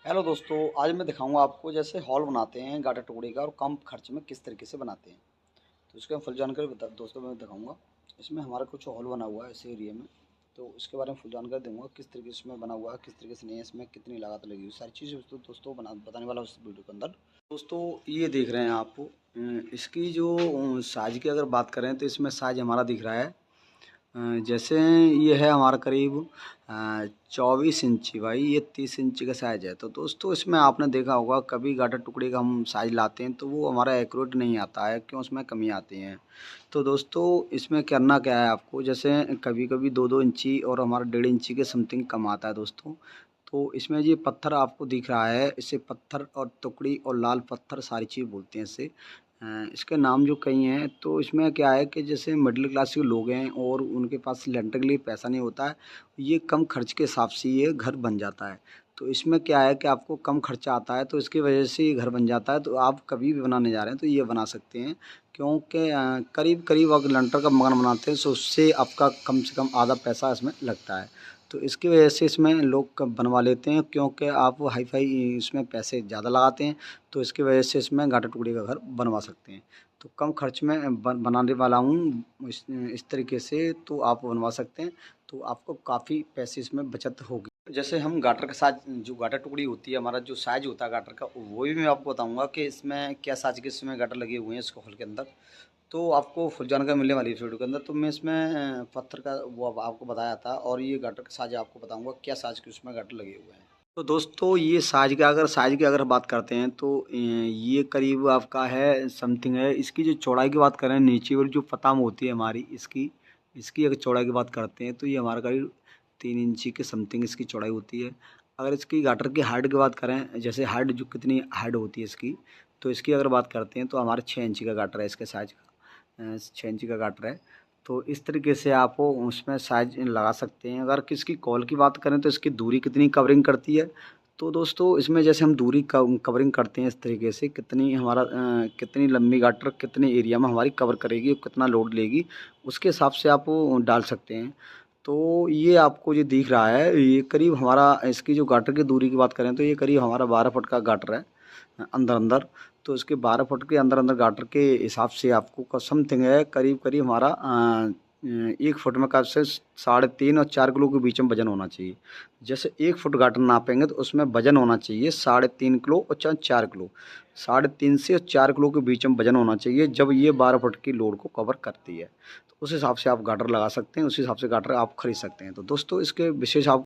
Hello दोस्तों, आज मैं दिखाऊंगा आपको जैसे हॉल बनाते हैं गाटा टुकड़ी का और कम खर्च में किस तरीके से बनाते हैं। तो इसका फुल जानकारी दोस्तों मैं दिखाऊंगा। इसमें हमारा कुछ हॉल बना हुआ है इस एरिया में, तो इसके बारे में फुल जानकारी दूंगा किस तरीके से इसमें बना हुआ है, किस तरीके से नहीं है, इसमें कितनी लागत लगी हुई, सारी चीज़ें दोस्तों बताने वाला हूँ इस वीडियो के अंदर। दोस्तों ये देख रहे हैं आप, इसकी जो साइज की अगर बात करें तो इसमें साइज हमारा दिख रहा है, जैसे ये है हमारा करीब 24 इंची बाई ये 30 इंची का साइज़ है। तो दोस्तों इसमें आपने देखा होगा कभी गाटर टुकड़ी का हम साइज़ लाते हैं तो वो हमारा एक्यूरेट नहीं आता है, क्यों उसमें कमी आती हैं। तो दोस्तों इसमें करना क्या है आपको, जैसे कभी कभी 2-2 इंची और हमारा 1.5 इंची के समथिंग कम आता है दोस्तों। तो इसमें ये पत्थर आपको दिख रहा है, इसे पत्थर और टुकड़ी और लाल पत्थर सारी चीज़ बोलते हैं इसे। इसके नाम जो कई हैं, तो इसमें क्या है कि जैसे मिडिल क्लास के लोग हैं और उनके पास लेंटर के लिए पैसा नहीं होता है, ये कम खर्च के हिसाब से ये घर बन जाता है। तो इसमें क्या है कि आपको कम खर्चा आता है, तो इसकी वजह से ये घर बन जाता है। तो आप कभी भी बनाने जा रहे हैं तो ये बना सकते हैं, क्योंकि करीब करीब अगर लेंटर का मकान बनाते हैं तो उससे आपका कम से कम आधा पैसा इसमें लगता है। तो इसकी वजह से इसमें लोग बनवा लेते हैं, क्योंकि आप हाई फाई इसमें पैसे ज़्यादा लगाते हैं। तो इसकी वजह से इसमें गाटा टुकड़ी का घर बनवा सकते हैं। तो कम खर्च में बनाने वाला हूँ इस तरीके से, तो आप बनवा सकते हैं। तो आपको काफ़ी पैसे इसमें बचत होगी। जैसे हम गाटर के साथ जो गाटर टुकड़ी होती है, हमारा जो साइज होता है गाटर का, वो भी मैं आपको बताऊंगा कि इसमें क्या साइज के इसमें गाटर लगे हुए हैं इस हॉल के अंदर। तो आपको फुल जानकारी मिलने वाली है इस वीडियो के अंदर। तो मैं इसमें पत्थर का वो अब आपको बताया था, और ये गाटर का साइज आपको बताऊंगा क्या साइज के उसमें गाटर लगे हुए हैं। तो दोस्तों ये साइज की अगर बात करते हैं तो ये करीब आपका है समथिंग है। इसकी जो चौड़ाई की बात करें, नीचे वाली जो पताम होती है हमारी, इसकी इसकी अगर चौड़ाई की बात करते हैं तो ये हमारा करीब 3 इंची के समथिंग इसकी चौड़ाई होती है। अगर इसकी गाटर की हाइट की बात करें, जैसे हाइट जो कितनी हाइट होती है इसकी, तो इसकी अगर बात करते हैं तो हमारे 6 इंची का गाटर है इसके साइज का। 6 इंची का गाटर है। तो इस तरीके से आप उसमें साइज लगा सकते हैं। अगर किसकी कॉल की बात करें तो इसकी दूरी कितनी कवरिंग करती है, तो दोस्तों इसमें जैसे हम दूरी कवरिंग करते हैं इस तरीके से, कितनी हमारा कितनी लंबी गाटर कितने एरिया में हमारी कवर करेगी, कितना लोड लेगी, उसके हिसाब से आप वो डाल सकते हैं। तो ये आपको जो दिख रहा है, ये करीब हमारा इसकी जो गाटर की दूरी की बात करें तो ये करीब हमारा 12 फुट का गाटर है अंदर अंदर। तो इसके 12 फुट के अंदर अंदर गाटर के हिसाब से आपको समथिंग है करीब करीब हमारा 1 फुट में कब से 3.5 और 4 किलो के बीच में वजन होना चाहिए। जैसे 1 फुट गाटर नापेंगे तो उसमें वजन होना चाहिए 3.5 किलो और 4 किलो। 3.5 से 4 किलो के बीच में वजन होना चाहिए जब ये 12 फुट की लोड को कवर करती है। तो उस हिसाब से आप गाटर लगा सकते हैं, उस हिसाब से गाटर आप खरीद सकते हैं। तो दोस्तों इसके विशेष आप